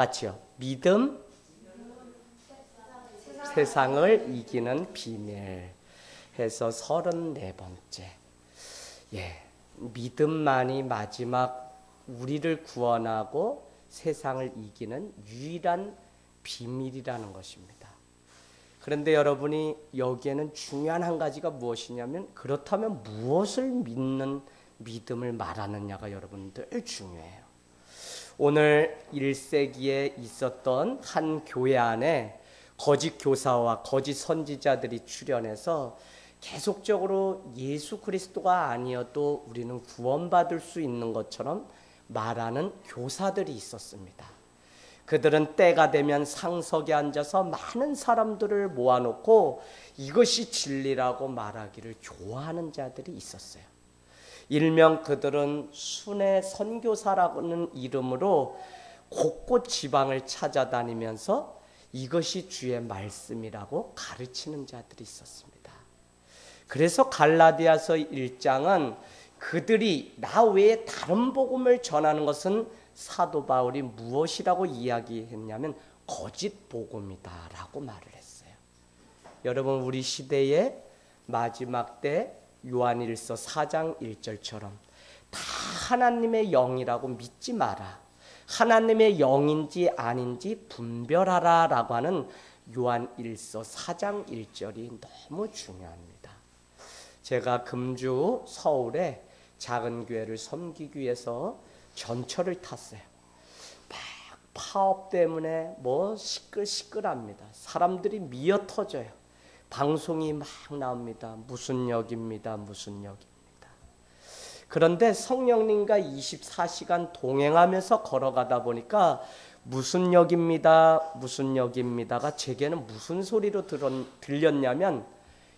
같이요. 믿음, 세상을 이기는 비밀 해서 34번째. 예, 믿음만이 마지막 우리를 구원하고 세상을 이기는 유일한 비밀이라는 것입니다. 그런데 여러분이 여기에는 중요한 한 가지가 무엇이냐면, 그렇다면 무엇을 믿는 믿음을 말하느냐가 여러분들 중요해요. 오늘 1세기에 있었던 한 교회 안에 거짓 교사와 거짓 선지자들이 출현해서 계속적으로 예수 그리스도가 아니어도 우리는 구원받을 수 있는 것처럼 말하는 교사들이 있었습니다. 그들은 때가 되면 상석에 앉아서 많은 사람들을 모아놓고 이것이 진리라고 말하기를 좋아하는 자들이 있었어요. 일명 그들은 순회 선교사라는 이름으로 곳곳 지방을 찾아다니면서 이것이 주의 말씀이라고 가르치는 자들이 있었습니다. 그래서 갈라디아서 1장은 그들이 나 외에 다른 복음을 전하는 것은 사도 바울이 무엇이라고 이야기했냐면 거짓 복음이다라고 말을 했어요. 여러분, 우리 시대의 마지막 때 요한일서 4장 1절처럼 다 하나님의 영이라고 믿지 마라, 하나님의 영인지 아닌지 분별하라 라고 하는 요한일서 4장 1절이 너무 중요합니다. 제가 금주 서울에 작은 교회를 섬기기 위해서 전철을 탔어요. 막 파업 때문에 뭐 시끌시끌합니다. 사람들이 미어 터져요. 방송이 막 나옵니다. 무슨 역입니다. 무슨 역입니다. 그런데 성령님과 24시간 동행하면서 걸어가다 보니까 무슨 역입니다. 무슨 역입니다가 제게는 무슨 소리로 들렸냐면,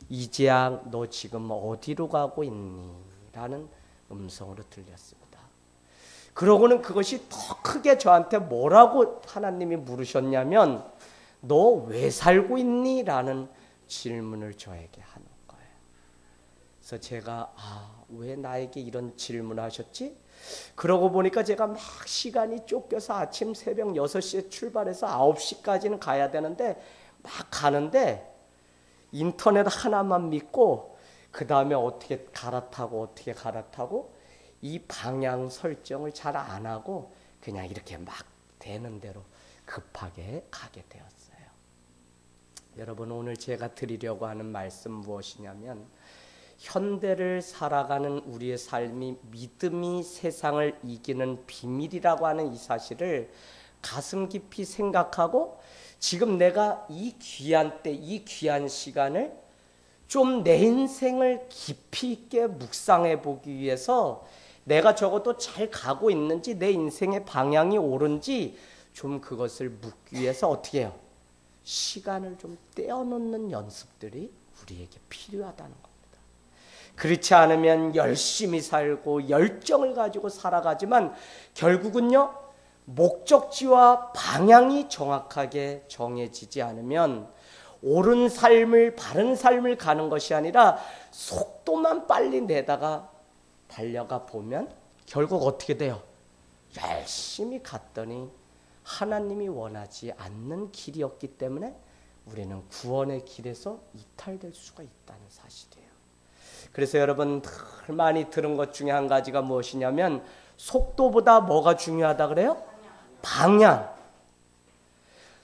이재양 너 지금 어디로 가고 있니? 라는 음성으로 들렸습니다. 그러고는 그것이 더 크게 저한테 뭐라고 하나님이 물으셨냐면, 너 왜 살고 있니? 라는 질문을 저에게 하는 거예요. 그래서 제가 왜 나에게 이런 질문을 하셨지? 그러고 보니까 제가 막 시간이 쫓겨서 아침 새벽 6시에 출발해서 9시까지는 가야 되는데 막 가는데 인터넷 하나만 믿고 그 다음에 어떻게 갈아타고 이 방향 설정을 잘 안 하고 그냥 이렇게 막 되는 대로 급하게 가게 되었어요. 여러분, 오늘 제가 드리려고 하는 말씀 무엇이냐면, 현대를 살아가는 우리의 삶이 믿음이 세상을 이기는 비밀이라고 하는 이 사실을 가슴 깊이 생각하고, 지금 내가 이 귀한 때, 이 귀한 시간을 좀 내 인생을 깊이 있게 묵상해 보기 위해서 내가 적어도 잘 가고 있는지, 내 인생의 방향이 옳은지 좀 그것을 묻기 위해서 어떻게 해요? 시간을 좀 떼어놓는 연습들이 우리에게 필요하다는 겁니다. 그렇지 않으면 열심히 살고 열정을 가지고 살아가지만 결국은요, 목적지와 방향이 정확하게 정해지지 않으면 옳은 삶을, 바른 삶을 가는 것이 아니라 속도만 빨리 내다가 달려가 보면 결국 어떻게 돼요? 열심히 갔더니 하나님이 원하지 않는 길이었기 때문에 우리는 구원의 길에서 이탈될 수가 있다는 사실이에요. 그래서 여러분, 늘 많이 들은 것 중에 한 가지가 무엇이냐면, 속도보다 뭐가 중요하다 그래요? 방향.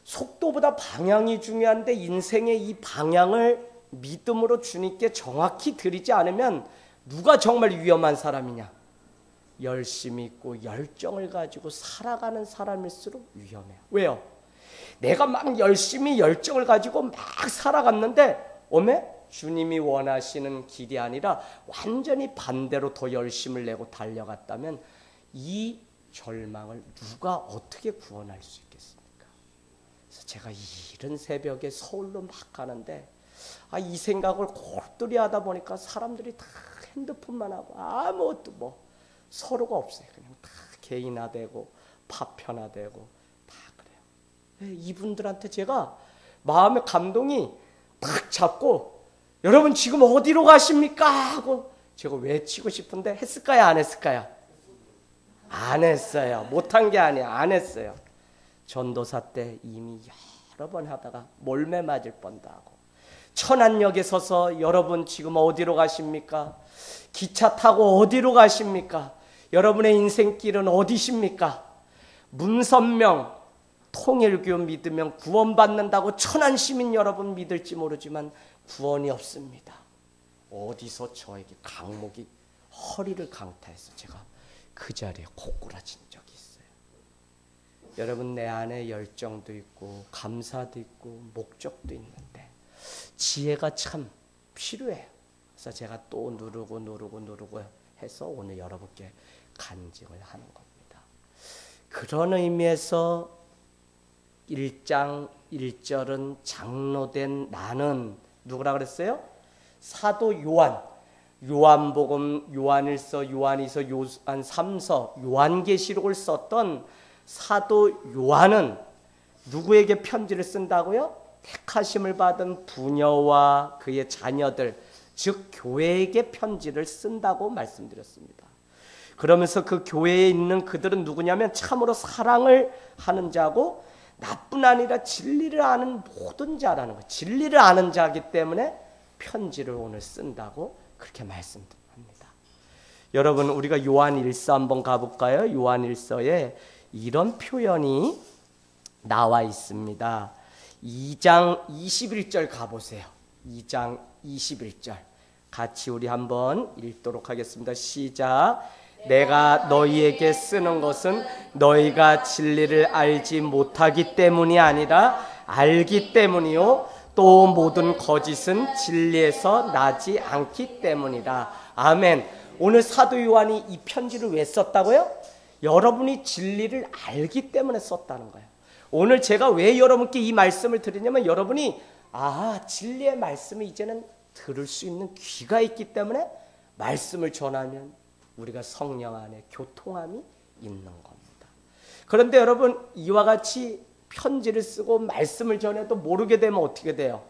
속도보다 방향이 중요한데 인생의 이 방향을 믿음으로 주님께 정확히 드리지 않으면 누가 정말 위험한 사람이냐? 열심히 있고 열정을 가지고 살아가는 사람일수록 위험해요. 왜요? 내가 막 열심히 열정을 가지고 막 살아갔는데 주님이 원하시는 길이 아니라 완전히 반대로 더 열심을 내고 달려갔다면 이 절망을 누가 어떻게 구원할 수 있겠습니까? 그래서 제가 이른 새벽에 서울로 막 가는데 이 생각을 골똘히 하다 보니까 사람들이 다 핸드폰만 하고 아무것도 서로가 없어요. 그냥 다 개인화되고 파편화되고 다 그래요. 이분들한테 제가 마음의 감동이 딱 잡고, 여러분 지금 어디로 가십니까? 하고 제가 외치고 싶은데 했을까요? 안 했을까요? 안 했어요. 못한 게 아니야. 안 했어요. 전도사 때 이미 여러 번 하다가 몰매 맞을 뻔도 하고, 천안역에 서서 여러분 지금 어디로 가십니까? 기차 타고 어디로 가십니까? 여러분의 인생길은 어디십니까? 문선명 통일교 믿으면 구원받는다고 천안 시민 여러분 믿을지 모르지만 구원이 없습니다. 어디서 저에게 강목이 허리를 강타해서 제가 그 자리에 고꾸라진 적이 있어요. 여러분, 내 안에 열정도 있고 감사도 있고 목적도 있는데 지혜가 참 필요해요. 그래서 제가 또 누르고 해서 오늘 여러분께 간증을 하는 겁니다. 그런 의미에서 1장 1절은 장로된 나는 누구라 그랬어요? 사도 요한, 요한복음, 요한일서, 요한이서, 요한 3서, 요한계시록을 썼던 사도 요한은 누구에게 편지를 쓴다고요? 택하심을 받은 부녀와 그의 자녀들, 즉 교회에게 편지를 쓴다고 말씀드렸습니다. 그러면서 그 교회에 있는 그들은 누구냐면 참으로 사랑을 하는 자고 나뿐 아니라 진리를 아는 모든 자라는 거예요. 진리를 아는 자이기 때문에 편지를 오늘 쓴다고 그렇게 말씀드립니다. 여러분, 우리가 요한일서 한번 가볼까요? 요한일서에 이런 표현이 나와 있습니다. 2장 21절 가보세요. 2장 21절 같이 우리 한번 읽도록 하겠습니다. 시작. 내가 너희에게 쓰는 것은 너희가 진리를 알지 못하기 때문이 아니라 알기 때문이요 또 모든 거짓은 진리에서 나지 않기 때문이라. 아멘. 오늘 사도 요한이 이 편지를 왜 썼다고요? 여러분이 진리를 알기 때문에 썼다는 거예요. 오늘 제가 왜 여러분께 이 말씀을 드리냐면 여러분이 진리의 말씀을 이제는 들을 수 있는 귀가 있기 때문에 말씀을 전하면 우리가 성령 안에 교통함이 있는 겁니다. 그런데 여러분, 이와 같이 편지를 쓰고 말씀을 전해도 모르게 되면 어떻게 돼요?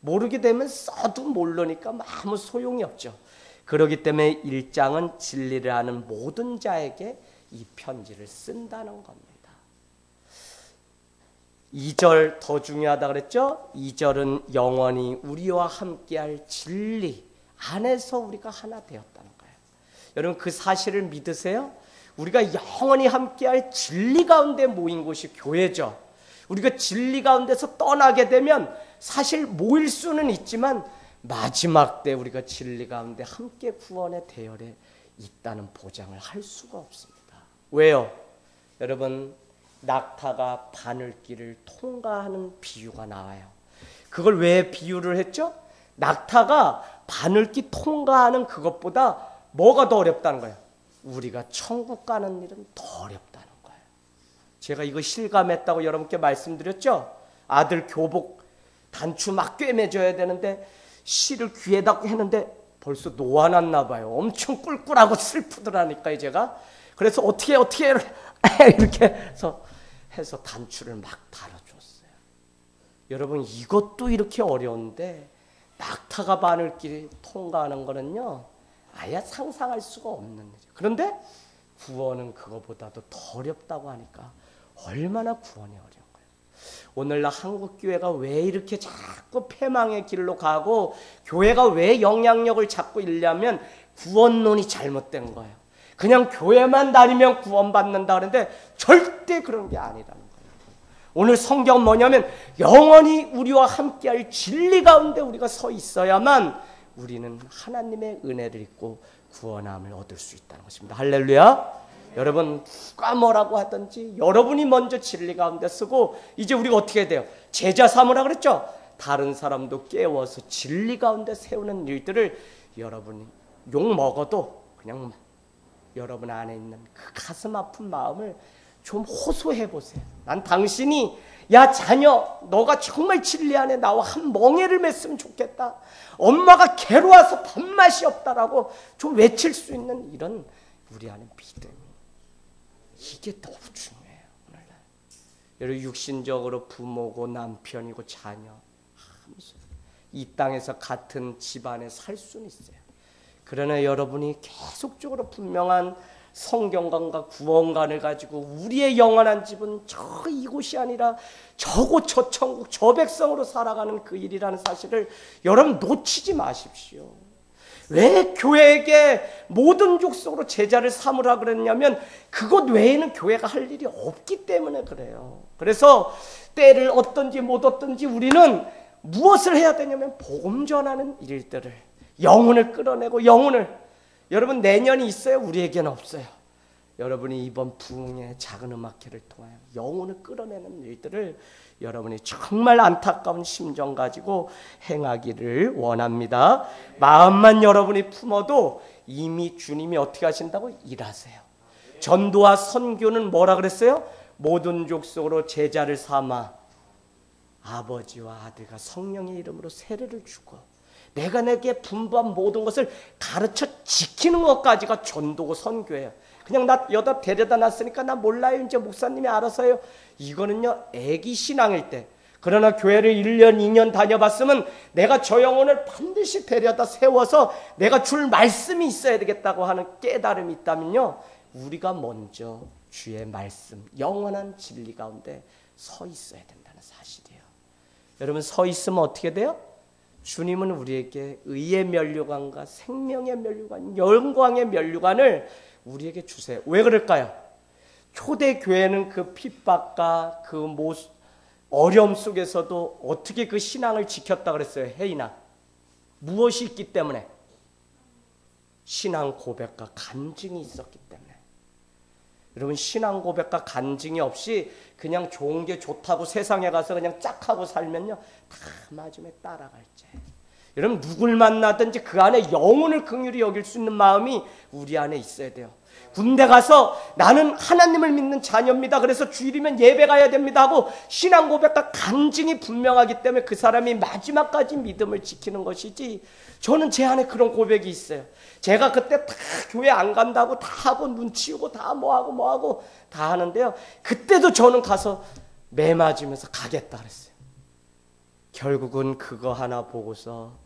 모르게 되면 써도 모르니까 아무 소용이 없죠. 그렇기 때문에 1장은 진리를 아는 모든 자에게 이 편지를 쓴다는 겁니다. 2절 더 중요하다 그랬죠? 2절은 영원히 우리와 함께할 진리 안에서 우리가 하나 되었다는 거예요. 여러분, 그 사실을 믿으세요? 우리가 영원히 함께할 진리 가운데 모인 곳이 교회죠. 우리가 진리 가운데서 떠나게 되면 사실 모일 수는 있지만 마지막 때 우리가 진리 가운데 함께 구원의 대열에 있다는 보장을 할 수가 없습니다. 왜요? 여러분, 낙타가 바늘길을 통과하는 비유가 나와요. 그걸 왜 비유를 했죠? 낙타가 바늘길 통과하는 그것보다 뭐가 더 어렵다는 거예요? 우리가 천국 가는 일은 더 어렵다는 거예요. 제가 이거 실감했다고 여러분께 말씀드렸죠? 아들 교복 단추 막 꿰매줘야 되는데 실을 귀에다 했는데 벌써 놓아놨나 봐요. 엄청 꿀꿀하고 슬프더라니까요, 제가. 그래서 어떻게 이렇게 해서 단추를 막 달아줬어요. 여러분, 이것도 이렇게 어려운데 낙타가 바늘길 통과하는 거는요 아예 상상할 수가 없는 일이에요. 그런데 구원은 그거보다도 더 어렵다고 하니까 얼마나 구원이 어려운 거예요. 오늘날 한국교회가 왜 이렇게 자꾸 패망의 길로 가고 교회가 왜 영향력을 잡고 있냐면 구원론이 잘못된 거예요. 그냥 교회만 다니면 구원받는다 그러는데 절대 그런 게 아니라는 거예요. 오늘 성경 뭐냐면 영원히 우리와 함께할 진리 가운데 우리가 서 있어야만 우리는 하나님의 은혜를 입고 구원함을 얻을 수 있다는 것입니다. 할렐루야. 여러분, 누가 뭐라고 하든지 여러분이 먼저 진리 가운데 서고 이제 우리가 어떻게 돼요? 제자 삼으라 그랬죠? 다른 사람도 깨워서 진리 가운데 세우는 일들을 여러분이 욕먹어도 그냥 여러분 안에 있는 그 가슴 아픈 마음을 좀 호소해 보세요. 난 당신이 야 자녀 너가 정말 진리 안에 나와 한 멍에를 맸으면 좋겠다. 엄마가 괴로워서 밥맛이 없다라고 좀 외칠 수 있는 이런 우리 안에 믿음. 이게 너무 중요해요. 오늘날. 여러분, 육신적으로 부모고 남편이고 자녀 이 땅에서 같은 집안에 살 수는 있어요. 그러나 여러분이 계속적으로 분명한 성경관과 구원관을 가지고 우리의 영원한 집은 저 이곳이 아니라 저곳 저 천국 저 백성으로 살아가는 그 일이라는 사실을 여러분 놓치지 마십시오. 왜 교회에게 모든 족속으로 제자를 삼으라 그랬냐면 그것 외에는 교회가 할 일이 없기 때문에 그래요. 그래서 때를 얻든지 못 얻든지 우리는 무엇을 해야 되냐면 복음 전하는 일들을, 영혼을 끌어내고 영혼을, 여러분 내년이 있어요? 우리에게는 없어요. 여러분이 이번 부흥의 작은 음악회를 통하여 영혼을 끌어내는 일들을 여러분이 정말 안타까운 심정 가지고 행하기를 원합니다. 마음만 여러분이 품어도 이미 주님이 어떻게 하신다고? 일하세요. 전도와 선교는 뭐라 그랬어요? 모든 족속으로 제자를 삼아 아버지와 아들과 성령의 이름으로 세례를 주고 내가 내게 분부한 모든 것을 가르쳐 지키는 것까지가 전도고 선교예요. 그냥 나 여다 데려다 놨으니까 나 몰라요. 이제 목사님이 알아서 해요. 이거는요, 애기 신앙일 때. 그러나 교회를 1년, 2년 다녀봤으면 내가 저 영혼을 반드시 데려다 세워서 내가 줄 말씀이 있어야 되겠다고 하는 깨달음이 있다면요, 우리가 먼저 주의 말씀, 영원한 진리 가운데 서 있어야 된다는 사실이에요. 여러분, 서 있으면 어떻게 돼요? 주님은 우리에게 의의 면류관과 생명의 면류관, 영광의 면류관을 우리에게 주세요. 왜 그럴까요? 초대교회는 그 핍박과 그 어려움 속에서도 어떻게 그 신앙을 지켰다 그랬어요? 혜인아, 무엇이 있기 때문에? 신앙 고백과 간증이 있었기 때문에. 여러분, 신앙 고백과 간증이 없이 그냥 좋은 게 좋다고 세상에 가서 그냥 짝하고 살면요, 다 맞음에 따라갈지. 여러분, 누굴 만나든지 그 안에 영혼을 긍휼히 여길 수 있는 마음이 우리 안에 있어야 돼요. 군대 가서 나는 하나님을 믿는 자녀입니다, 그래서 주일이면 예배 가야 됩니다 하고 신앙 고백과 간증이 분명하기 때문에 그 사람이 마지막까지 믿음을 지키는 것이지, 저는 제 안에 그런 고백이 있어요. 제가 그때 다 교회 안 간다고 다 하고 눈 치우고 다 뭐하고 다 하는데요, 그때도 저는 가서 매 맞으면서 가겠다 그랬어요. 결국은 그거 하나 보고서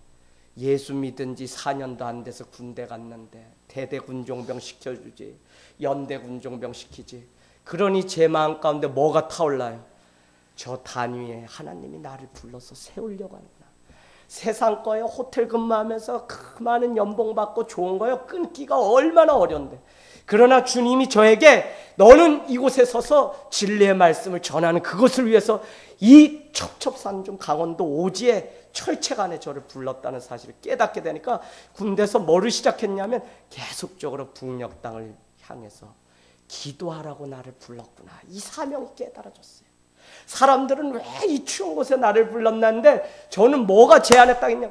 예수 믿은 지 4년도 안 돼서 군대 갔는데 대대 군종병 시켜주지, 연대 군종병 시키지. 그러니 제 마음 가운데 뭐가 타올라요? 저 단위에 하나님이 나를 불러서 세우려고 하는구나. 세상 거에 호텔 근무하면서 그 많은 연봉 받고 좋은 거요, 끊기가 얼마나 어려운데. 그러나 주님이 저에게 너는 이곳에 서서 진리의 말씀을 전하는 그것을 위해서 이 첩첩산중 강원도 오지에 철책안에 저를 불렀다는 사실을 깨닫게 되니까 군대에서 뭐를 시작했냐면 계속적으로 북녘 땅을 향해서 기도하라고 나를 불렀구나. 이 사명이 깨달아졌어요. 사람들은 왜 이 추운 곳에 나를 불렀는데 저는 뭐가 제 안에 딱 있냐,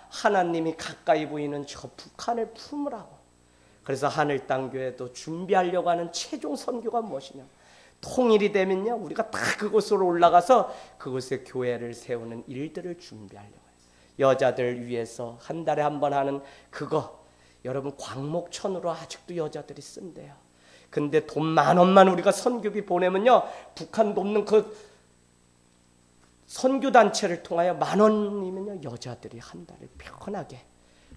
하나님이 가까이 보이는 저 북한을 품으라고. 그래서 하늘 땅 교회도 준비하려고 하는 최종 선교가 무엇이냐, 통일이 되면요, 우리가 다 그곳으로 올라가서 그곳에 교회를 세우는 일들을 준비하려고 해요. 여자들 위해서 한 달에 한 번 하는 그거, 여러분 광목천으로 아직도 여자들이 쓴대요. 근데 돈 10,000원만 우리가 선교비 보내면요, 북한 돕는 그 선교단체를 통하여 10,000원이면요, 여자들이 한 달에 편하게.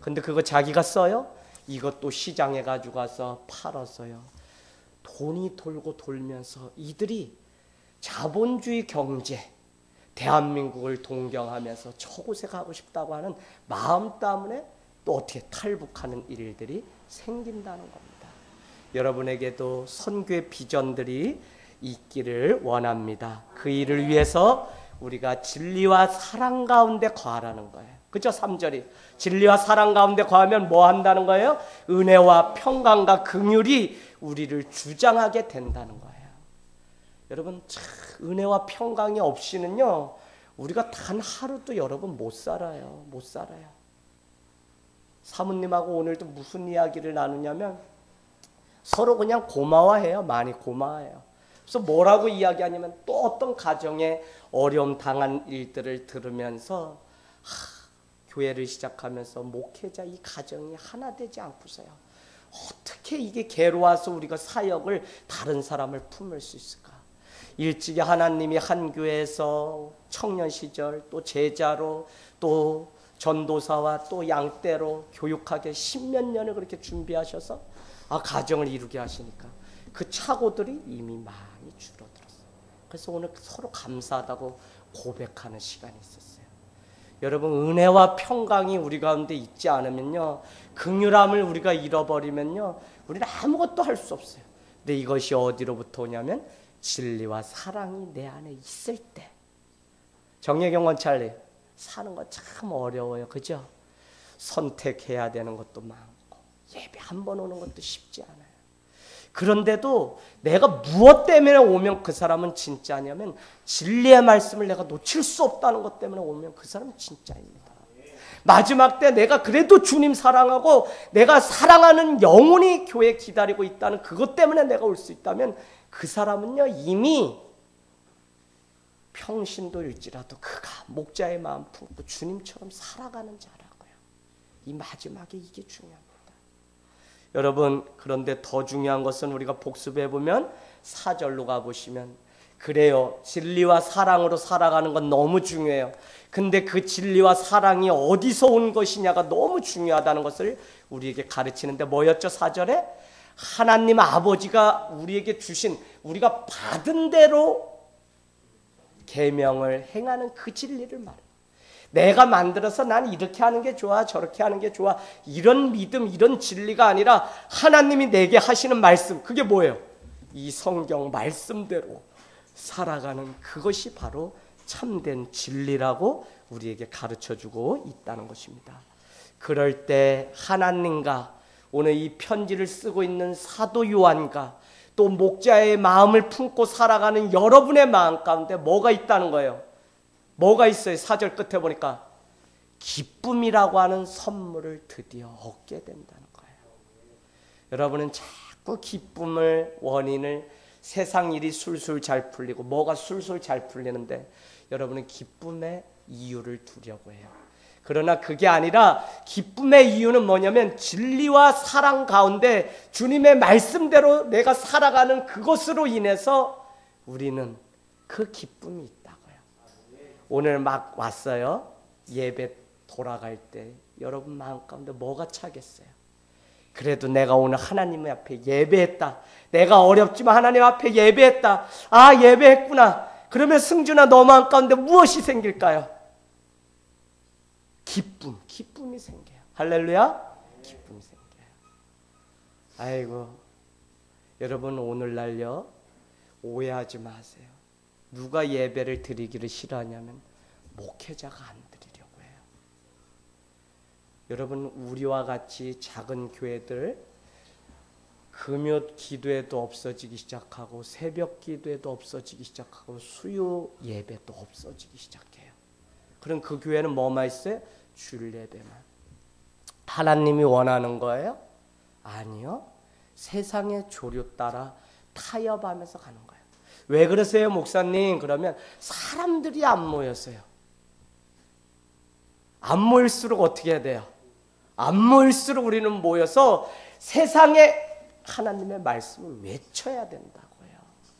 근데 그거 자기가 써요? 이것도 시장에 가지고 가서 팔아서요, 돈이 돌고 돌면서 이들이 자본주의 경제, 대한민국을 동경하면서 저곳에 가고 싶다고 하는 마음 때문에 또 어떻게 탈북하는 일들이 생긴다는 겁니다. 여러분에게도 선교의 비전들이 있기를 원합니다. 그 일을 위해서 우리가 진리와 사랑 가운데 거하라는 거예요. 그죠? 3절이 진리와 사랑 가운데 거하면 뭐 한다는 거예요? 은혜와 평강과 긍휼이 우리를 주장하게 된다는 거예요. 여러분, 참 은혜와 평강이 없이는요, 우리가 단 하루도 여러분 못 살아요. 못 살아요. 사모님하고 오늘도 무슨 이야기를 나누냐면 서로 그냥 고마워해요. 많이 고마워해요. 그래서 뭐라고 이야기하냐면 또 어떤 가정에 어려움 당한 일들을 들으면서 교회를 시작하면서 목회자 이 가정이 하나 되지 않고서요, 어떻게 이게 괴로워서 우리가 사역을 다른 사람을 품을 수 있을까? 일찍이 하나님이 한 교회에서 청년 시절 또 제자로 또 전도사와 또 양떼로 교육하게 10몇 년을 그렇게 준비하셔서 가정을 이루게 하시니까 그 착오들이 이미 많이 줄어들었어요. 그래서 오늘 서로 감사하다고 고백하는 시간이 있었어요. 여러분, 은혜와 평강이 우리 가운데 있지 않으면요, 긍휼함을 우리가 잃어버리면요, 우리는 아무것도 할 수 없어요. 근데 이것이 어디로부터 오냐면 진리와 사랑이 내 안에 있을 때. 정예경 원찰님, 사는 거 참 어려워요. 그죠? 선택해야 되는 것도 많고 예배 한 번 오는 것도 쉽지 않아요. 그런데도 내가 무엇 때문에 오면 그 사람은 진짜냐면 진리의 말씀을 내가 놓칠 수 없다는 것 때문에 오면 그 사람은 진짜입니다. 마지막 때 내가 그래도 주님 사랑하고 내가 사랑하는 영혼이 교회에 기다리고 있다는 그것 때문에 내가 올 수 있다면 그 사람은요, 이미 평신도일지라도 그가 목자의 마음 품고 주님처럼 살아가는 자라고요. 이 마지막에 이게 중요합니다. 여러분, 그런데 더 중요한 것은 우리가 복습해 보면 4절로 가보시면, 그래요, 진리와 사랑으로 살아가는 건 너무 중요해요. 근데 그 진리와 사랑이 어디서 온 것이냐가 너무 중요하다는 것을 우리에게 가르치는데 뭐였죠? 4절에 하나님 아버지가 우리에게 주신, 우리가 받은 대로 계명을 행하는 그 진리를 말해요. 내가 만들어서 난 이렇게 하는 게 좋아, 저렇게 하는 게 좋아, 이런 믿음, 이런 진리가 아니라 하나님이 내게 하시는 말씀, 그게 뭐예요? 이 성경 말씀대로 살아가는 그것이 바로 참된 진리라고 우리에게 가르쳐주고 있다는 것입니다. 그럴 때 하나님과 오늘 이 편지를 쓰고 있는 사도 요한과 또 목자의 마음을 품고 살아가는 여러분의 마음 가운데 뭐가 있다는 거예요? 뭐가 있어요? 4절 끝에 보니까 기쁨이라고 하는 선물을 드디어 얻게 된다는 거예요. 여러분은 자꾸 기쁨을, 원인을 세상 일이 술술 잘 풀리고 뭐가 술술 잘 풀리는데 여러분은 기쁨의 이유를 두려고 해요. 그러나 그게 아니라 기쁨의 이유는 뭐냐면 진리와 사랑 가운데 주님의 말씀대로 내가 살아가는 그것으로 인해서 우리는 그 기쁨이 있다고요. 오늘 막 왔어요. 예배 돌아갈 때 여러분 마음 가운데 뭐가 차겠어요? 그래도 내가 오늘 하나님 앞에 예배했다. 내가 어렵지만 하나님 앞에 예배했다. 예배했구나. 그러면 승준아, 너 마음 가운데 무엇이 생길까요? 기쁨이 생겨요. 할렐루야? 기쁨이 생겨요. 아이고, 여러분 오늘날요, 오해하지 마세요. 누가 예배를 드리기를 싫어하냐면 목회자가 안 드리려고 해요. 여러분, 우리와 같이 작은 교회들 금요 기도에도 없어지기 시작하고 새벽 기도에도 없어지기 시작하고 수요 예배도 없어지기 시작해요. 그럼 그 교회는 뭐만 있어요? 주일 예배만. 하나님이 원하는 거예요? 아니요. 세상의 조류 따라 타협하면서 가는 거예요. 왜 그러세요, 목사님? 그러면 사람들이 안 모였어요. 안 모일수록 어떻게 해야 돼요? 안 모일수록 우리는 모여서 세상에 하나님의 말씀을 외쳐야 된다고요.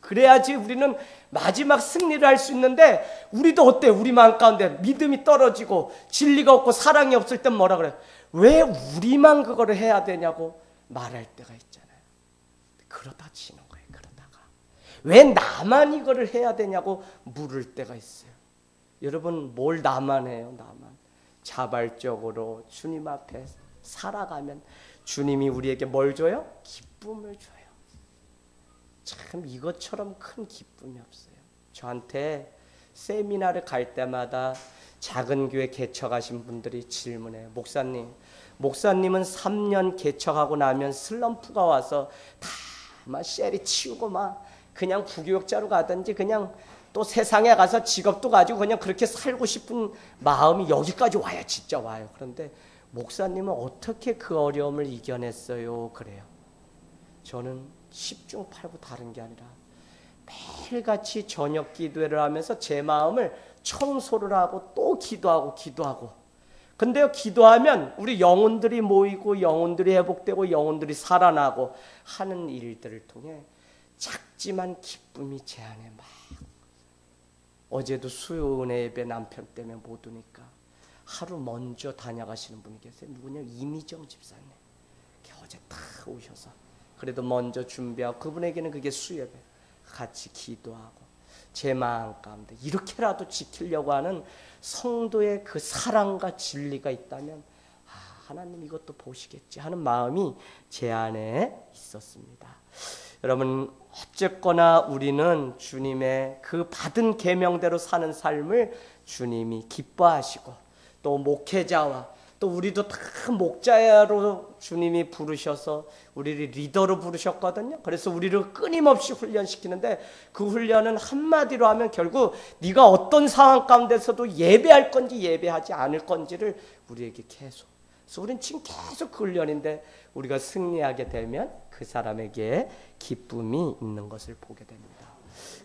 그래야지 우리는 마지막 승리를 할 수 있는데, 우리도 어때요? 우리 마음 가운데 믿음이 떨어지고 진리가 없고 사랑이 없을 땐 뭐라 그래요? 왜 우리만 그거를 해야 되냐고 말할 때가 있잖아요. 그러다 지는 거예요. 그러다가 왜 나만 이거를 해야 되냐고 물을 때가 있어요. 여러분, 뭘 나만 해요? 나만. 자발적으로 주님 앞에 살아가면 주님이 우리에게 뭘 줘요? 기쁨을 줘요. 참 이것처럼 큰 기쁨이 없어요. 저한테 세미나를 갈 때마다 작은 교회 개척하신 분들이 질문해요. 목사님은 3년 개척하고 나면 슬럼프가 와서 다 막 셀이 치우고 막 그냥 부교육자로 가든지 그냥 또 세상에 가서 직업도 가지고 그냥 그렇게 살고 싶은 마음이 여기까지 와요. 진짜 와요. 그런데 목사님은 어떻게 그 어려움을 이겨냈어요? 그래요. 저는 10중 8구 다른 게 아니라 매일같이 저녁 기도회를 하면서 제 마음을 청소를 하고 또 기도하고 근데요, 기도하면 우리 영혼들이 모이고 영혼들이 회복되고 영혼들이 살아나고 하는 일들을 통해 작지만 기쁨이 제 안에 막. 어제도 수요 은혜 예배 남편 때문에 못 오니까 하루 먼저 다녀가시는 분이 계세요. 누구냐? 이미정 집사님. 어제 다 오셔서 그래도 먼저 준비하고 그분에게는 그게 수협에 같이 기도하고 제 마음 가운데 이렇게라도 지키려고 하는 성도의 그 사랑과 진리가 있다면 하나님 이것도 보시겠지 하는 마음이 제 안에 있었습니다. 여러분 어쨌거나 우리는 주님의 그 받은 계명대로 사는 삶을 주님이 기뻐하시고 또 목회자와 또 우리도 다 목자로 주님이 부르셔서 우리를 리더로 부르셨거든요. 그래서 우리를 끊임없이 훈련시키는데 그 훈련은 한마디로 하면 결국 네가 어떤 상황 가운데서도 예배할 건지 예배하지 않을 건지를 우리에게 계속. 그래서 우리는 지금 계속 그 훈련인데 우리가 승리하게 되면 그 사람에게 기쁨이 있는 것을 보게 됩니다.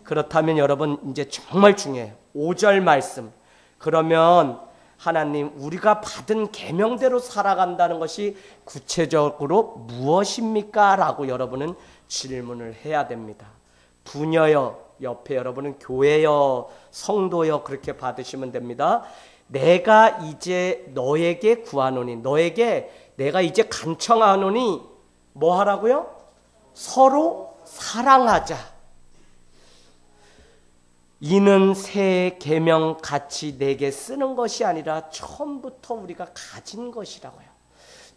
그렇다면 여러분 이제 정말 중요해요. 5절 말씀. 그러면 하나님 우리가 받은 계명대로 살아간다는 것이 구체적으로 무엇입니까? 라고 여러분은 질문을 해야 됩니다. 부녀여, 옆에 여러분은 교회여, 성도여 그렇게 받으시면 됩니다. 내가 이제 너에게 구하노니, 너에게 내가 이제 간청하노니 뭐 하라고요? 서로 사랑하자. 이는 새 계명 같이 내게 쓰는 것이 아니라 처음부터 우리가 가진 것이라고요.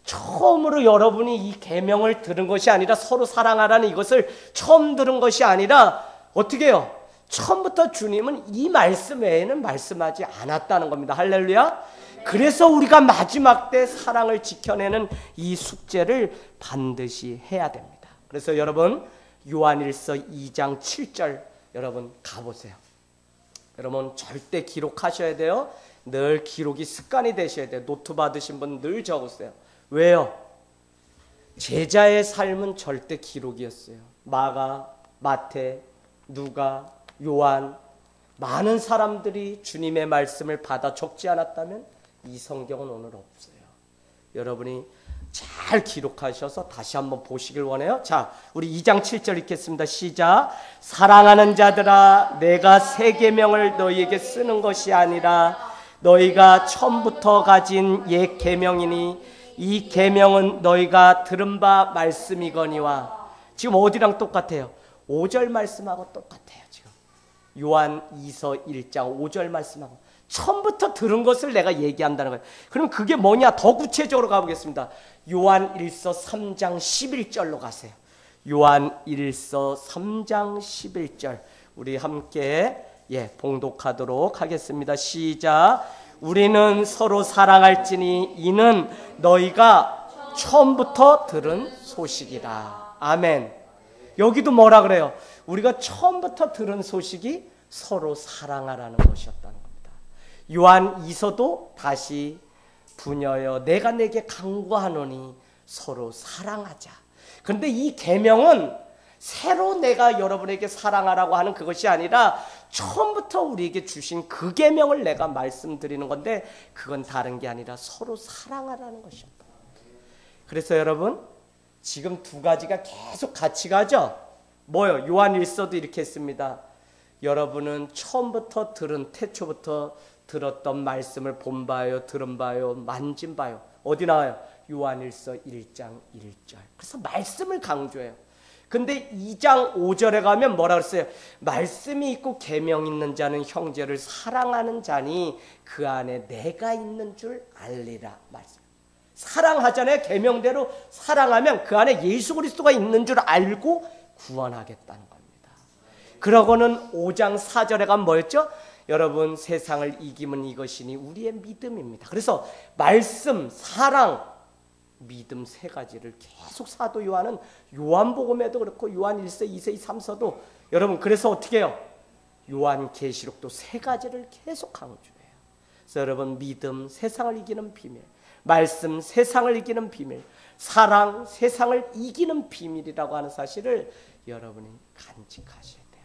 처음으로 여러분이 이 계명을 들은 것이 아니라 서로 사랑하라는 이것을 처음 들은 것이 아니라 어떻게 해요? 처음부터 주님은 이 말씀 외에는 말씀하지 않았다는 겁니다. 할렐루야. 그래서 우리가 마지막 때 사랑을 지켜내는 이 숙제를 반드시 해야 됩니다. 그래서 여러분 요한일서 2장 7절 여러분 가보세요. 여러분 절대 기록하셔야 돼요. 늘 기록이 습관이 되셔야 돼요. 노트 받으신 분 늘 적으세요. 왜요? 제자의 삶은 절대 기록이었어요. 마가, 마태, 누가, 요한 많은 사람들이 주님의 말씀을 받아 적지 않았다면 이 성경은 오늘 없어요. 여러분이 잘 기록하셔서 다시 한번 보시길 원해요. 자, 우리 2장 7절 읽겠습니다. 시작. 사랑하는 자들아, 내가 새 계명을 너희에게 쓰는 것이 아니라 너희가 처음부터 가진 옛 계명이니 이 계명은 너희가 들은 바 말씀이거니와. 지금 어디랑 똑같아요? 5절 말씀하고 똑같아요. 지금 요한 2서 1장 5절 말씀하고 처음부터 들은 것을 내가 얘기한다는 거예요. 그럼 그게 뭐냐? 더 구체적으로 가보겠습니다. 요한 1서 3장 11절로 가세요. 요한 1서 3장 11절 우리 함께 봉독하도록 하겠습니다. 시작. 우리는 서로 사랑할지니 이는 너희가 처음부터 들은 소식이라. 아멘. 여기도 뭐라 그래요? 우리가 처음부터 들은 소식이 서로 사랑하라는 것이었다는 겁니다. 요한 2서도 다시 부녀여 내가 내게 간구하노니 서로 사랑하자. 그런데 이 계명은 새로 내가 여러분에게 사랑하라고 하는 그것이 아니라 처음부터 우리에게 주신 그 계명을 내가 말씀드리는 건데 그건 다른 게 아니라 서로 사랑하라는 것이었다. 그래서 여러분 지금 두 가지가 계속 같이 가죠. 뭐요? 요한 1서도 이렇게 했습니다. 여러분은 처음부터 들은 태초부터 들었던 말씀을 본 바요, 들은 바요, 만진 바요. 어디 나와요? 요한일서 1장 1절. 그래서 말씀을 강조해요. 근데 2장 5절에 가면 뭐라 그랬어요? 말씀이 있고 계명 있는 자는 형제를 사랑하는 자니 그 안에 내가 있는 줄 알리라. 말씀. 사랑하잖아요. 계명대로 사랑하면 그 안에 예수 그리스도가 있는 줄 알고 구원하겠다는 겁니다. 그러고는 5장 4절에 가면 뭐였죠? 여러분 세상을 이기면 이것이니 우리의 믿음입니다. 그래서 말씀, 사랑, 믿음 세 가지를 계속 사도 요한은 요한복음에도 그렇고 요한 1서, 2서, 3서도 여러분 그래서 어떻게 해요? 요한계시록도 세 가지를 계속 강조해요. 그래서 여러분 믿음, 세상을 이기는 비밀, 말씀, 세상을 이기는 비밀, 사랑, 세상을 이기는 비밀이라고 하는 사실을 여러분이 간직하셔야 돼요.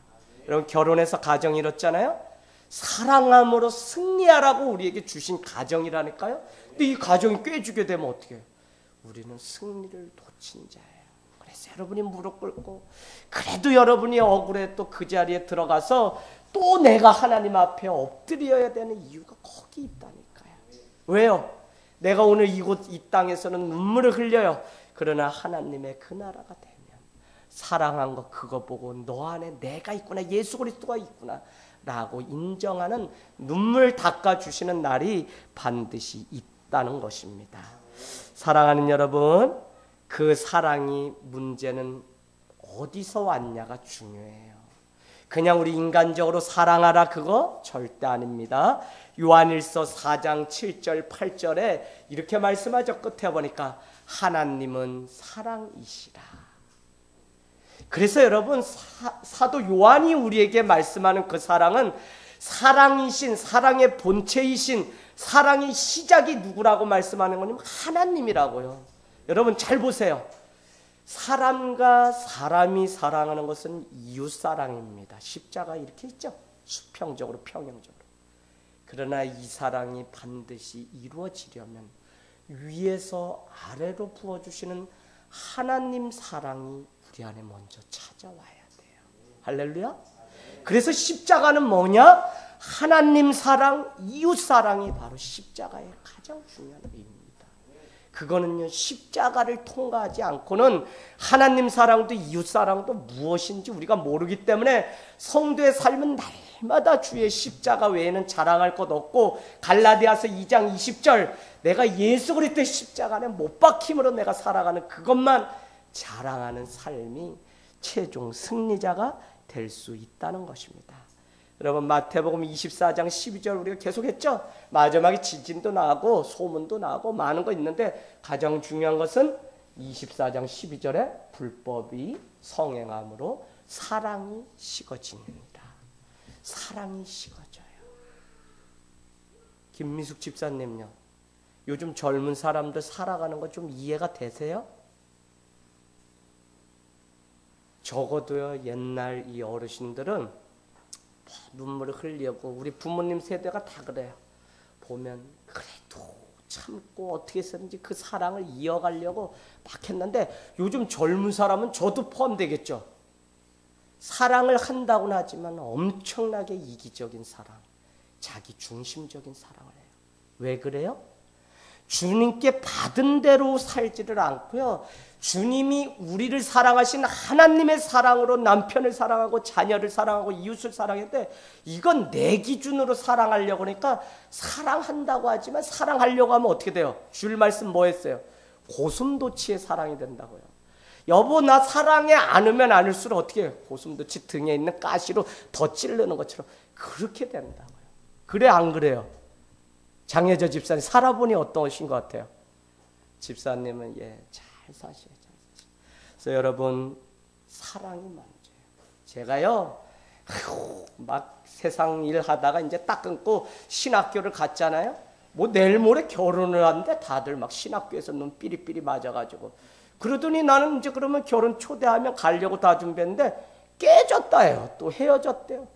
여러분 결혼해서 가정 이뤘잖아요. 사랑함으로 승리하라고 우리에게 주신 가정이라니까요. 근데 이 가정이 꿰주게 되면 어떻게 해요? 우리는 승리를 놓친 자예요. 그래서 여러분이 무릎 꿇고 그래도 여러분이 억울해 또 그 자리에 들어가서 또 내가 하나님 앞에 엎드려야 되는 이유가 거기 있다니까요. 왜요? 내가 오늘 이곳 이 땅에서는 눈물을 흘려요. 그러나 하나님의 그 나라가 되면 사랑한 거 그거 보고 너 안에 내가 있구나, 예수 그리스도가 있구나 라고 인정하는 눈물 닦아주시는 날이 반드시 있다는 것입니다. 사랑하는 여러분, 그 사랑이 문제는 어디서 왔냐가 중요해요. 그냥 우리 인간적으로 사랑하라 그거 절대 아닙니다. 요한일서 4장 7절 8절에 이렇게 말씀하죠. 끝에 보니까 하나님은 사랑이시라. 그래서 여러분, 사도 요한이 우리에게 말씀하는 그 사랑은 사랑이신, 사랑의 본체이신, 사랑의 시작이 누구라고 말씀하는 거냐면 하나님이라고요. 여러분 잘 보세요. 사람과 사람이 사랑하는 것은 이웃사랑입니다. 십자가 이렇게 있죠. 수평적으로, 평형적으로. 그러나 이 사랑이 반드시 이루어지려면 위에서 아래로 부어주시는 하나님 사랑이 우리 안에 먼저 찾아와야 돼요. 할렐루야. 그래서 십자가는 뭐냐? 하나님 사랑, 이웃 사랑이 바로 십자가의 가장 중요한 의미입니다. 그거는요, 십자가를 통과하지 않고는 하나님 사랑도 이웃 사랑도 무엇인지 우리가 모르기 때문에 성도의 삶은 날마다 주의 십자가 외에는 자랑할 것 없고, 갈라디아서 2장 20절 내가 예수 그리스도의 십자가 안에 못 박힘으로 내가 살아가는 그것만 자랑하는 삶이 최종 승리자가 될 수 있다는 것입니다. 여러분 마태복음 24장 12절 우리가 계속했죠. 마지막에 지진도 나고 소문도 나고 많은 거 있는데 가장 중요한 것은 24장 12절에 불법이 성행함으로 사랑이 식어집니다. 사랑이 식어져요. 김미숙 집사님요, 요즘 젊은 사람들 살아가는 거 좀 이해가 되세요? 적어도요, 옛날 이 어르신들은 눈물을 흘리고, 우리 부모님 세대가 다 그래요. 보면 그래도 참고 어떻게 했었는지 그 사랑을 이어가려고 막 했는데, 요즘 젊은 사람은 저도 포함되겠죠. 사랑을 한다고는 하지만 엄청나게 이기적인 사랑, 자기 중심적인 사랑을 해요. 왜 그래요? 주님께 받은 대로 살지를 않고요, 주님이 우리를 사랑하신 하나님의 사랑으로 남편을 사랑하고 자녀를 사랑하고 이웃을 사랑했는데, 이건 내 기준으로 사랑하려고 하니까, 사랑한다고 하지만 사랑하려고 하면 어떻게 돼요? 줄 말씀 뭐 했어요? 고슴도치의 사랑이 된다고요. 여보 나 사랑해 않으면 않을수록 어떻게 해요? 고슴도치 등에 있는 가시로 더 찌르는 것처럼 그렇게 된다고요. 그래 안 그래요? 장혜저 집사님 살아보니 어떠신 것 같아요? 집사님은 잘 사셔요. 그래서 여러분, 사랑이 먼저예요. 제가요, 막 세상 일 하다가 이제 딱 끊고 신학교를 갔잖아요. 뭐 내일 모레 결혼을 하는데 다들 막 신학교에서 눈 삐리삐리 맞아가지고, 그러더니 나는 이제 그러면 결혼 초대하면 가려고 다 준비했는데 깨졌다요. 또 헤어졌대요.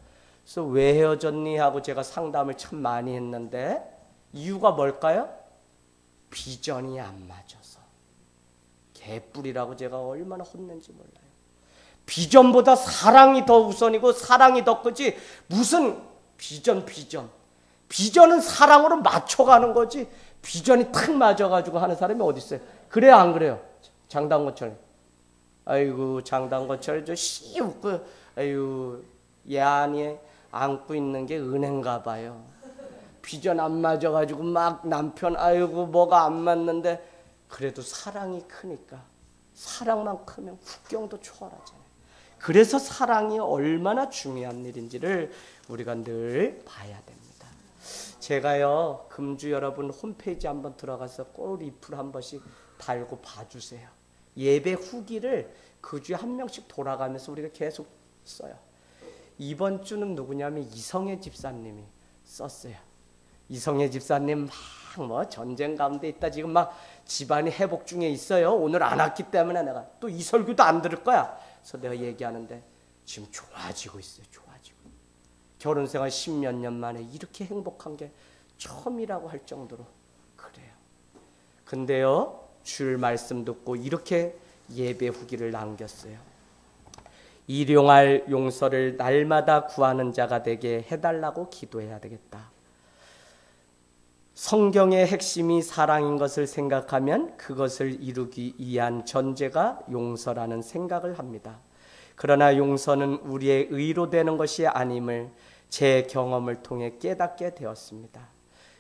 그래서 왜 헤어졌니 하고 제가 상담을 참 많이 했는데, 이유가 뭘까요? 비전이 안 맞아서. 개뿔이라고 제가 얼마나 혼낸지 몰라요. 비전보다 사랑이 더 우선이고 사랑이 더 크지, 무슨 비전은 사랑으로 맞춰가는 거지, 비전이 탁 맞아가지고 하는 사람이 어디 있어요? 그래요 안 그래요? 장단고철, 아이고 장단고철 저 씨 웃고, 아이고 얘 안에 안고 있는 게 은행가 봐요. 비전 안 맞아가지고 막 남편 아이고 뭐가 안 맞는데, 그래도 사랑이 크니까, 사랑만 크면 국경도 초월하잖아요. 그래서 사랑이 얼마나 중요한 일인지를 우리가 늘 봐야 됩니다. 제가요, 금주 여러분 홈페이지 한번 들어가서 꼭 리플 한 번씩 달고 봐주세요. 예배 후기를 그 주에 한 명씩 돌아가면서 우리가 계속 써요. 이번 주는 누구냐면 이성애 집사님이 썼어요. 이성애 집사님 막 뭐 전쟁 가운데 있다, 지금 막 집안이 회복 중에 있어요. 오늘 안 왔기 때문에 내가 또 이 설교도 안 들을 거야. 그래서 내가 얘기하는데 지금 좋아지고 있어요. 좋아지고. 결혼생활 10몇 년 만에 이렇게 행복한 게 처음이라고 할 정도로 그래요. 근데요, 줄 말씀 듣고 이렇게 예배 후기를 남겼어요. 일용할 용서를 날마다 구하는 자가 되게 해달라고 기도해야 되겠다. 성경의 핵심이 사랑인 것을 생각하면 그것을 이루기 위한 전제가 용서라는 생각을 합니다. 그러나 용서는 우리의 의로 되는 것이 아님을 제 경험을 통해 깨닫게 되었습니다.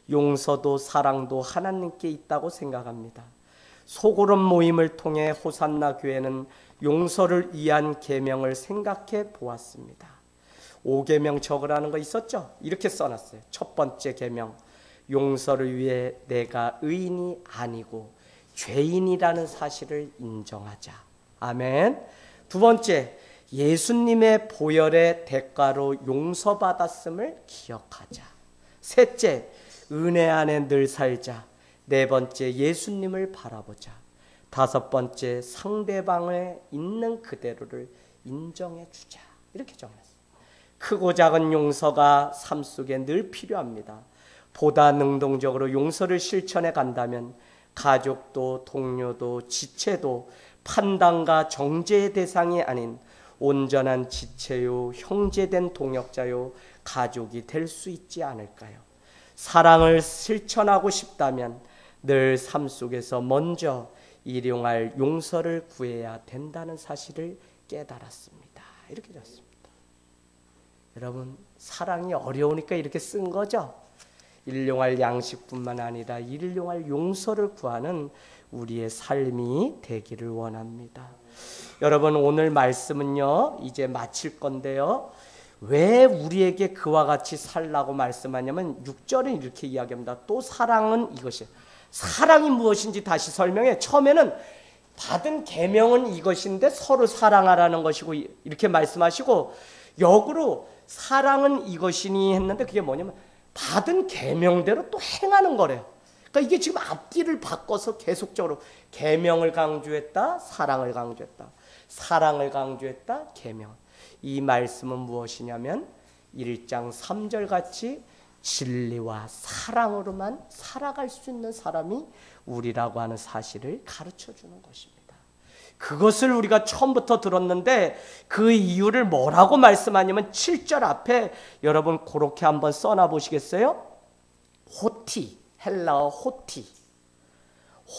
용서도 사랑도 하나님께 있다고 생각합니다. 소그룹 모임을 통해 호산나 교회는 용서를 위한 계명을 생각해 보았습니다. 5계명 적으라는 거 있었죠? 이렇게 써놨어요. 첫 번째 계명, 용서를 위해 내가 의인이 아니고 죄인이라는 사실을 인정하자. 아멘. 두 번째, 예수님의 보혈의 대가로 용서받았음을 기억하자. 셋째, 은혜 안에 늘 살자. 네 번째, 예수님을 바라보자. 다섯 번째, 상대방의 있는 그대로를 인정해 주자. 이렇게 정했어요. 크고 작은 용서가 삶 속에 늘 필요합니다. 보다 능동적으로 용서를 실천해 간다면 가족도 동료도 지체도 판단과 정죄의 대상이 아닌 온전한 지체요 형제된 동역자요 가족이 될 수 있지 않을까요? 사랑을 실천하고 싶다면 늘 삶 속에서 먼저 일용할 용서를 구해야 된다는 사실을 깨달았습니다. 이렇게 됐습니다. 여러분, 사랑이 어려우니까 이렇게 쓴 거죠. 일용할 양식뿐만 아니라 일용할 용서를 구하는 우리의 삶이 되기를 원합니다. 여러분, 오늘 말씀은요 이제 마칠 건데요, 왜 우리에게 그와 같이 살라고 말씀하냐면 6절은 이렇게 이야기합니다. 또 사랑은 이것이에요. 사랑이 무엇인지 다시 설명해. 처음에는 받은 계명은 이것인데 서로 사랑하라는 것이고 이렇게 말씀하시고, 역으로 사랑은 이것이니 했는데 그게 뭐냐면 받은 계명대로 또 행하는 거래요. 그러니까 이게 지금 앞뒤를 바꿔서 계속적으로 계명을 강조했다, 사랑을 강조했다, 사랑을 강조했다, 계명. 이 말씀은 무엇이냐면 1장 3절 같이 진리와 사랑으로만 살아갈 수 있는 사람이 우리라고 하는 사실을 가르쳐 주는 것입니다. 그것을 우리가 처음부터 들었는데 그 이유를 뭐라고 말씀하냐면 7절 앞에 여러분 그렇게 한번 써놔 보시겠어요? 호티, 헬라어 호티.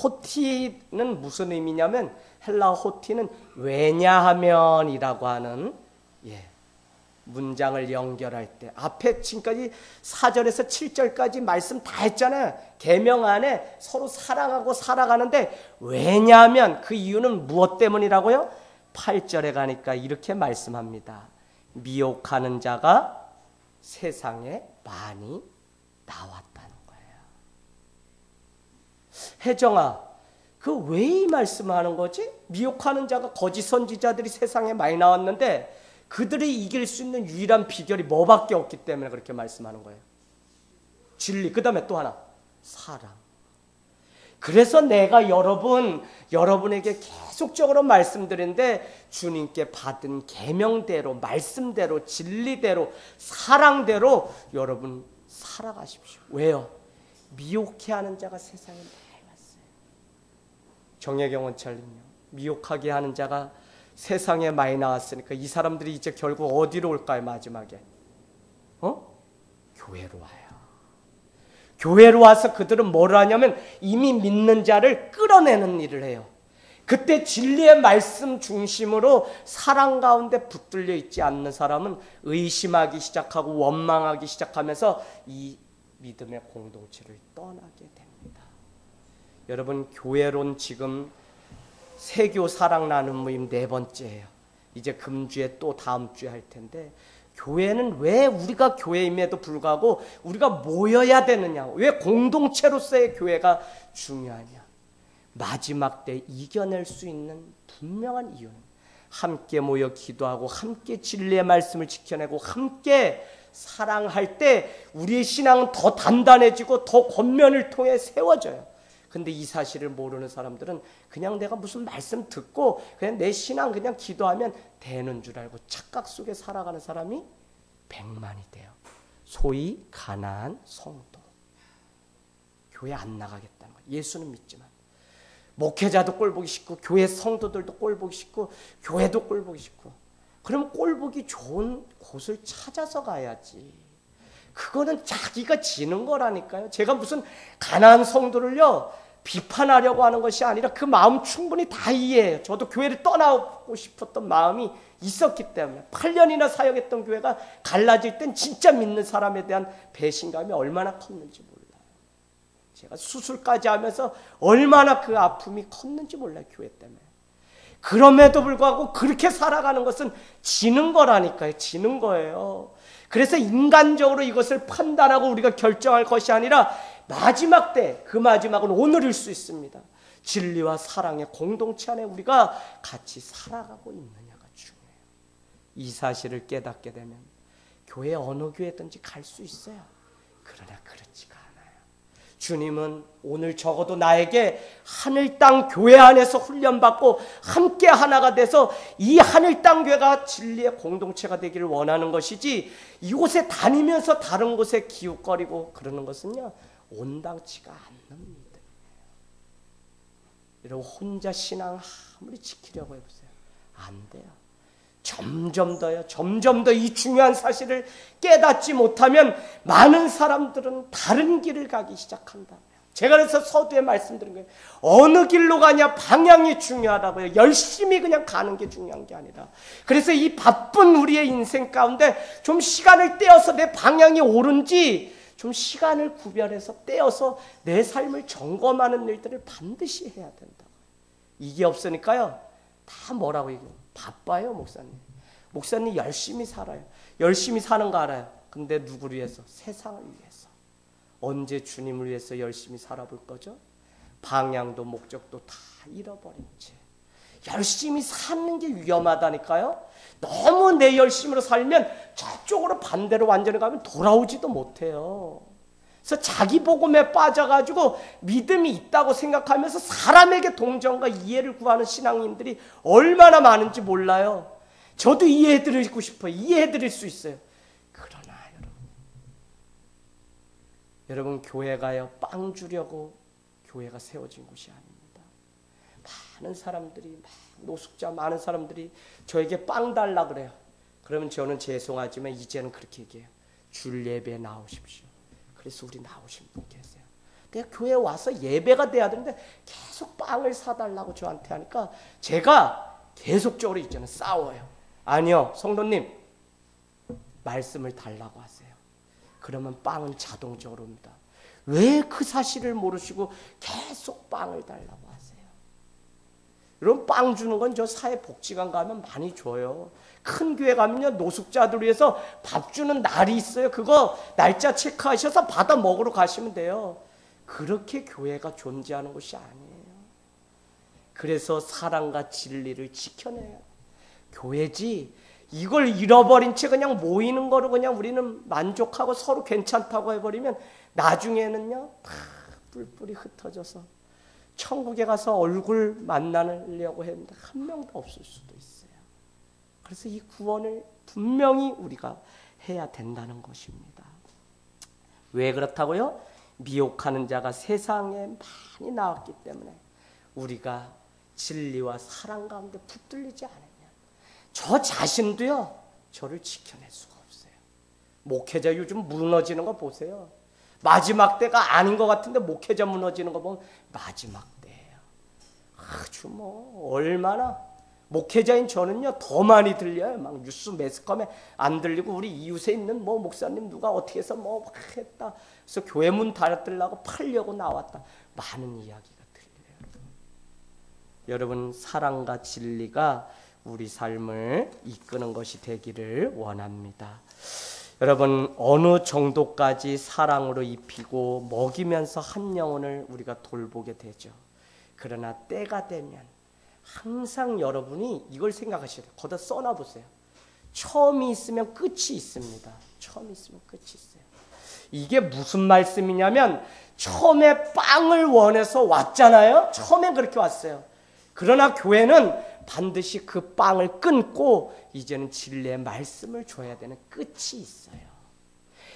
호티는 무슨 의미냐면 헬라어 호티는 왜냐하면이라고 하는 문장을 연결할 때 앞에 지금까지 4절에서 7절까지 말씀 다 했잖아요. 계명 안에 서로 사랑하고 살아가는데 왜냐하면 그 이유는 무엇 때문이라고요? 8절에 가니까 이렇게 말씀합니다. 미혹하는 자가 세상에 많이 나왔다는 거예요. 혜정아, 그 왜 이 말씀을 하는 거지? 미혹하는 자가 거짓 선지자들이 세상에 많이 나왔는데 그들이 이길 수 있는 유일한 비결이 뭐밖에 없기 때문에 그렇게 말씀하는 거예요. 진리, 그 다음에 또 하나, 사랑. 그래서 내가 여러분에게 계속적으로 말씀드리는데 주님께 받은 계명대로, 말씀대로, 진리대로, 사랑대로 여러분 살아가십시오. 왜요? 미혹해 하는 자가 세상에 많이 왔어요. 정혜경 원찰님요, 미혹하게 하는 자가 세상에 많이 나왔으니까 이 사람들이 이제 결국 어디로 올까요? 마지막에 교회로 와요. 교회로 와서 그들은 뭘 하냐면 이미 믿는 자를 끌어내는 일을 해요. 그때 진리의 말씀 중심으로 사랑 가운데 붙들려 있지 않는 사람은 의심하기 시작하고 원망하기 시작하면서 이 믿음의 공동체를 떠나게 됩니다. 여러분, 교회론 지금 세교 사랑 나눔 모임 4번째예요. 이제 금주에 또 다음 주에 할 텐데, 교회는 왜 우리가 교회임에도 불구하고 우리가 모여야 되느냐, 왜 공동체로서의 교회가 중요하냐, 마지막 때 이겨낼 수 있는 분명한 이유는 함께 모여 기도하고 함께 진리의 말씀을 지켜내고 함께 사랑할 때 우리의 신앙은 더 단단해지고 더 권면을 통해 세워져요. 근데 이 사실을 모르는 사람들은 그냥 내가 무슨 말씀 듣고 그냥 내 신앙 그냥 기도하면 되는 줄 알고 착각 속에 살아가는 사람이 100만이 돼요. 소위 가난한 성도. 교회 안 나가겠다는 거예요. 예수는 믿지만 목회자도 꼴보기 싫고 교회 성도들도 꼴보기 싫고 교회도 꼴보기 싫고, 그럼 꼴보기 좋은 곳을 찾아서 가야지. 그거는 자기가 지는 거라니까요. 제가 무슨 가난한 성도를요 비판하려고 하는 것이 아니라 그 마음 충분히 다 이해해요. 저도 교회를 떠나고 싶었던 마음이 있었기 때문에 8년이나 사역했던 교회가 갈라질 땐 진짜 믿는 사람에 대한 배신감이 얼마나 컸는지 몰라요. 제가 수술까지 하면서 얼마나 그 아픔이 컸는지 몰라요. 교회 때문에. 그럼에도 불구하고 그렇게 살아가는 것은 지는 거라니까요. 지는 거예요. 그래서 인간적으로 이것을 판단하고 우리가 결정할 것이 아니라 마지막 때, 그 마지막은 오늘일 수 있습니다. 진리와 사랑의 공동체 안에 우리가 같이 살아가고 있느냐가 중요해요. 이 사실을 깨닫게 되면 교회 어느 교회든지 갈 수 있어요. 그러나 그렇지가 않아요. 주님은 오늘 적어도 나에게 하늘 땅 교회 안에서 훈련받고 함께 하나가 돼서 이 하늘 땅 교회가 진리의 공동체가 되기를 원하는 것이지, 이곳에 다니면서 다른 곳에 기웃거리고 그러는 것은요 온당치가 않는 믿음이에요. 여러분, 혼자 신앙 아무리 지키려고 해보세요. 안 돼요. 점점 더 이 중요한 사실을 깨닫지 못하면 많은 사람들은 다른 길을 가기 시작한다. 제가 그래서 서두에 말씀드린 거예요. 어느 길로 가냐, 방향이 중요하다고요. 열심히 그냥 가는 게 중요한 게 아니라. 그래서 이 바쁜 우리의 인생 가운데 좀 시간을 떼어서 내 방향이 옳은지 좀 시간을 구별해서 떼어서 내 삶을 점검하는 일들을 반드시 해야 된다. 이게 없으니까요 다 뭐라고 얘기해요. 바빠요. 목사님 열심히 살아요. 열심히 사는 거 알아요. 근데 누구를 위해서? 세상을 위해서. 언제 주님을 위해서 열심히 살아볼 거죠? 방향도 목적도 다 잃어버린 채 열심히 사는 게 위험하다니까요. 너무 내 열심으로 살면 저쪽으로 반대로 완전히 가면 돌아오지도 못해요. 그래서 자기 복음에 빠져가지고 믿음이 있다고 생각하면서 사람에게 동정과 이해를 구하는 신앙인들이 얼마나 많은지 몰라요. 저도 이해해드리고 싶어요. 이해해드릴 수 있어요. 그러나 여러분 교회가요 빵 주려고 교회가 세워진 곳이 아닙니다. 많은 사람들이, 노숙자 많은 사람들이 저에게 빵 달라 그래요. 그러면 저는 죄송하지만 이제는 그렇게 얘기해요. 줄 예배에 나오십시오. 그래서 우리 나오신 분 계세요. 내가 교회에 와서 예배가 돼야 되는데 계속 빵을 사달라고 저한테 하니까 제가 계속적으로 이제는 싸워요. 아니요, 성도님 말씀을 달라고 하세요. 그러면 빵은 자동적으로 옵니다. 왜 그 사실을 모르시고 계속 빵을 달라고 하세요? 여러분, 빵 주는 건 저 사회복지관 가면 많이 줘요. 큰 교회 가면요 노숙자들 위해서 밥 주는 날이 있어요. 그거 날짜 체크하셔서 받아 먹으러 가시면 돼요. 그렇게 교회가 존재하는 곳이 아니에요. 그래서 사랑과 진리를 지켜내요. 교회지 이걸 잃어버린 채 그냥 모이는 거로 그냥 우리는 만족하고 서로 괜찮다고 해버리면 나중에는요 다 뿔뿔이 흩어져서 천국에 가서 얼굴 만나려고 했는데 한 명도 없을 수도 있어요. 그래서 이 구원을 분명히 우리가 해야 된다는 것입니다. 왜 그렇다고요? 미혹하는 자가 세상에 많이 나왔기 때문에 우리가 진리와 사랑 가운데 붙들리지 않으면 저 자신도요 저를 지켜낼 수가 없어요. 목회자 요즘 무너지는 거 보세요. 마지막 때가 아닌 것 같은데 목회자 무너지는 거 보면 마지막 때예요. 아주 뭐 얼마나 목회자인 저는요 더 많이 들려요. 막 뉴스 매스컴에 안 들리고 우리 이웃에 있는 뭐 목사님 누가 어떻게 해서 뭐 했다. 그래서 교회 문 닫으려고 팔려고 나왔다. 많은 이야기가 들려요. 여러분, 사랑과 진리가 우리 삶을 이끄는 것이 되기를 원합니다. 여러분, 어느 정도까지 사랑으로 입히고 먹이면서 한 영혼을 우리가 돌보게 되죠. 그러나 때가 되면 항상 여러분이 이걸 생각하셔야 돼요. 거기다 써놔보세요. 처음이 있으면 끝이 있습니다. 처음이 있으면 끝이 있어요. 이게 무슨 말씀이냐면 처음에 빵을 원해서 왔잖아요. 처음엔 그렇게 왔어요. 그러나 교회는 반드시 그 빵을 끊고 이제는 진리의 말씀을 줘야 되는 끝이 있어요.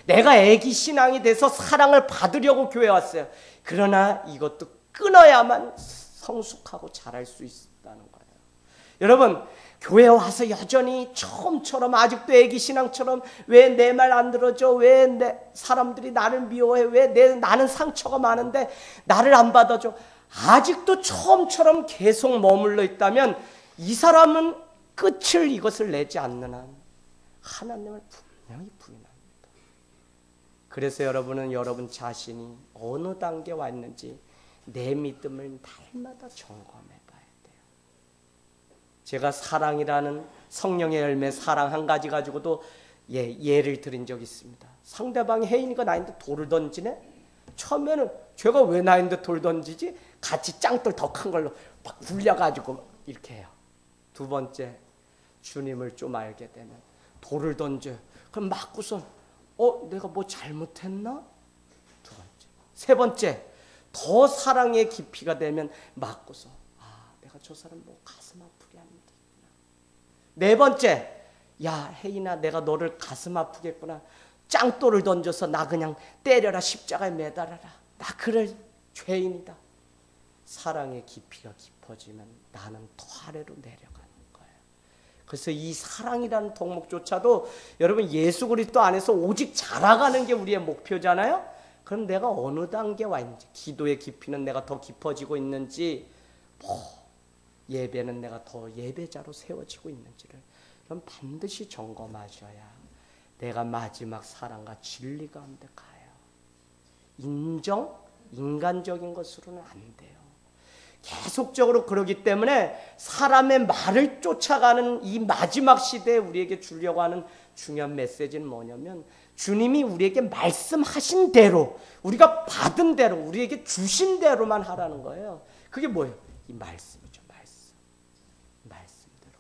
내가 애기 신앙이 돼서 사랑을 받으려고 교회에 왔어요. 그러나 이것도 끊어야만 성숙하고 자랄 수 있다는 거예요. 여러분, 교회에 와서 여전히 처음처럼 아직도 애기 신앙처럼 왜 내 말 안 들어줘? 왜 사람들이 나를 미워해? 왜 나는 상처가 많은데 나를 안 받아줘? 아직도 처음처럼 계속 머물러 있다면 이 사람은 끝을 이것을 내지 않는 한 하나님을 분명히 부인합니다. 그래서 여러분은 여러분 자신이 어느 단계에 왔는지 내 믿음을 날마다 점검해 봐야 돼요. 제가 사랑이라는 성령의 열매, 사랑 한 가지 가지고도 예를 드린 적이 있습니다. 상대방이 혜인이가 나인데 돌을 던지네? 처음에는 제가 왜 나인데 돌 던지지? 같이 짱돌 더 큰 걸로 막 굴려가지고 이렇게 해요. 두 번째, 주님을 좀 알게 되면 돌을 던져. 그럼 맞고선 내가 뭐 잘못했나? 두 번째. 세 번째, 더 사랑의 깊이가 되면 맞고서 내가 저 사람 뭐 가슴 아프게 하면 되구나. 네 번째, 야 혜인아 내가 너를 가슴 아프게 했구나. 짱돌을 던져서 나 그냥 때려라, 십자가에 매달아라. 나 그럴 죄인이다. 사랑의 깊이가 깊어지면 나는 더 아래로 내려가는 거예요. 그래서 이 사랑이라는 덕목조차도 여러분 예수 그리스도 안에서 오직 자라가는 게 우리의 목표잖아요. 그럼 내가 어느 단계에 와 있는지, 기도의 깊이는 내가 더 깊어지고 있는지, 예배는 내가 더 예배자로 세워지고 있는지를 그럼 반드시 점검하셔야 내가 마지막 사랑과 진리 가운데 가요. 인간적인 것으로는 안 돼요. 계속적으로 그러기 때문에 사람의 말을 쫓아가는 이 마지막 시대에 우리에게 주려고 하는 중요한 메시지는 뭐냐면 주님이 우리에게 말씀하신 대로, 우리가 받은 대로, 우리에게 주신 대로만 하라는 거예요. 그게 뭐예요? 이 말씀이죠. 말씀대로.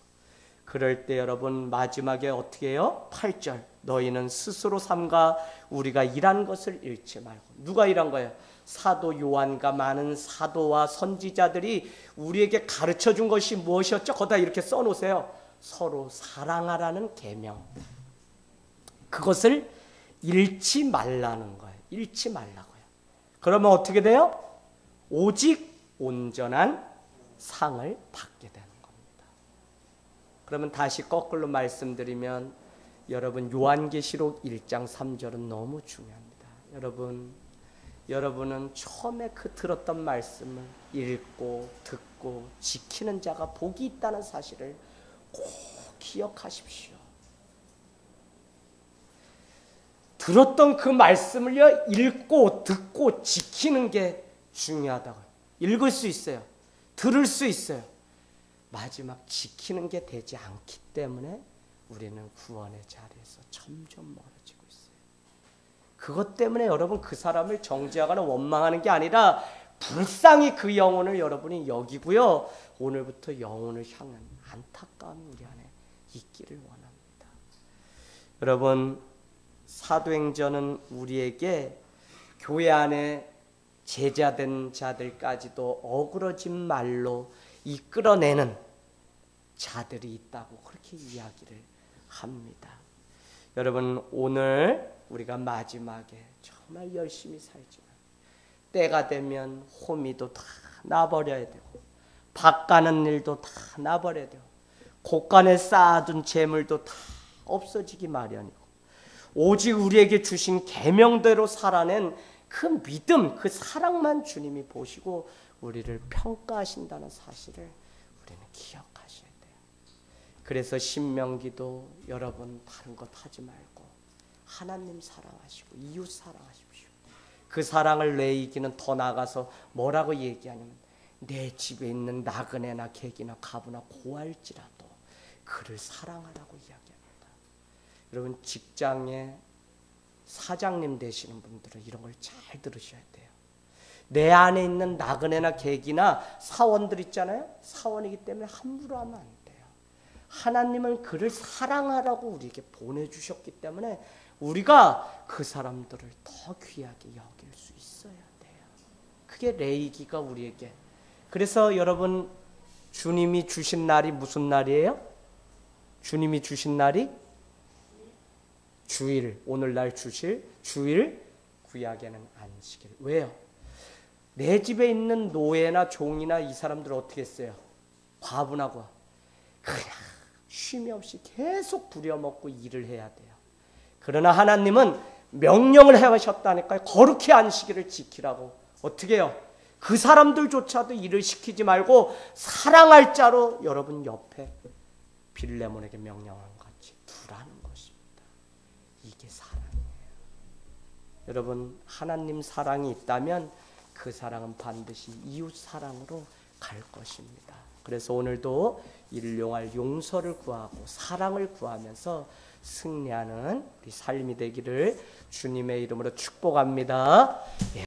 그럴 때 여러분 마지막에 어떻게 해요? 8절, 너희는 스스로 삼가 우리가 일한 것을 잃지 말고. 누가 일한 거예요? 사도 요한과 많은 사도와 선지자들이 우리에게 가르쳐준 것이 무엇이었죠? 거기다 이렇게 써놓으세요. 서로 사랑하라는 계명. 그것을 잃지 말라는 거예요. 잃지 말라고요. 그러면 어떻게 돼요? 오직 온전한 상을 받게 되는 겁니다. 그러면 다시 거꾸로 말씀드리면 여러분 요한계시록 1장 3절은 너무 중요합니다. 여러분은 처음에 그 들었던 말씀을 읽고 듣고 지키는 자가 복이 있다는 사실을 꼭 기억하십시오. 들었던 그 말씀을요, 읽고 듣고 지키는 게 중요하다고요. 읽을 수 있어요. 들을 수 있어요. 마지막 지키는 게 되지 않기 때문에 우리는 구원의 자리에서 점점 멀어지고 있어요. 그것 때문에 여러분 그 사람을 정죄하거나 원망하는 게 아니라 불쌍히 그 영혼을 여러분이 여기고요. 오늘부터 영혼을 향한 안타까움이 우리 안에 있기를 원합니다. 여러분 사도행전은 우리에게 교회 안에 제자된 자들까지도 어그러진 말로 이끌어내는 자들이 있다고 그렇게 이야기를 합니다. 여러분 오늘 우리가 마지막에 정말 열심히 살지만 때가 되면 호미도 다 놔버려야 되고 밥 가는 일도 다 놔버려야 되고 곳간에 쌓아둔 재물도 다 없어지기 마련이고 오직 우리에게 주신 계명대로 살아낸 그 믿음, 그 사랑만 주님이 보시고 우리를 평가하신다는 사실을 우리는 기억하셔야 돼요. 그래서 신명기도 여러분 다른 것 하지 말고 하나님 사랑하시고 이웃 사랑하십시오. 그 사랑을 내이기는 더 나아가서 뭐라고 얘기하냐면 내 집에 있는 나그네나 객이나 가부나 고할지라도 그를 사랑하라고 이야기합니다. 여러분 직장에 사장님 되시는 분들은 이런 걸 잘 들으셔야 돼요. 내 안에 있는 나그네나 객이나 사원들 있잖아요. 사원이기 때문에 함부로 하면 안 돼요. 하나님은 그를 사랑하라고 우리에게 보내주셨기 때문에 우리가 그 사람들을 더 귀하게 여길 수 있어야 돼요. 그게 레이기가 우리에게. 그래서 여러분 주님이 주신 날이 무슨 날이에요? 주님이 주신 날이 주일, 오늘날 주실 주일 구약에는 안식일. 왜요? 내 집에 있는 노예나 종이나 이 사람들 어떻게 했어요? 과분하고 그냥 쉼이 없이 계속 부려먹고 일을 해야 돼요. 그러나 하나님은 명령을 해하셨다니까요. 거룩히 안식일을 지키라고. 어떻게 해요? 그 사람들조차도 일을 시키지 말고 사랑할 자로 여러분 옆에 빌레몬에게 명령한 같이 두라는 것입니다. 이게 사랑이에요. 여러분, 하나님 사랑이 있다면 그 사랑은 반드시 이웃 사랑으로 갈 것입니다. 그래서 오늘도 일용할 용서를 구하고 사랑을 구하면서 승리하는 우리 삶이 되기를 주님의 이름으로 축복합니다.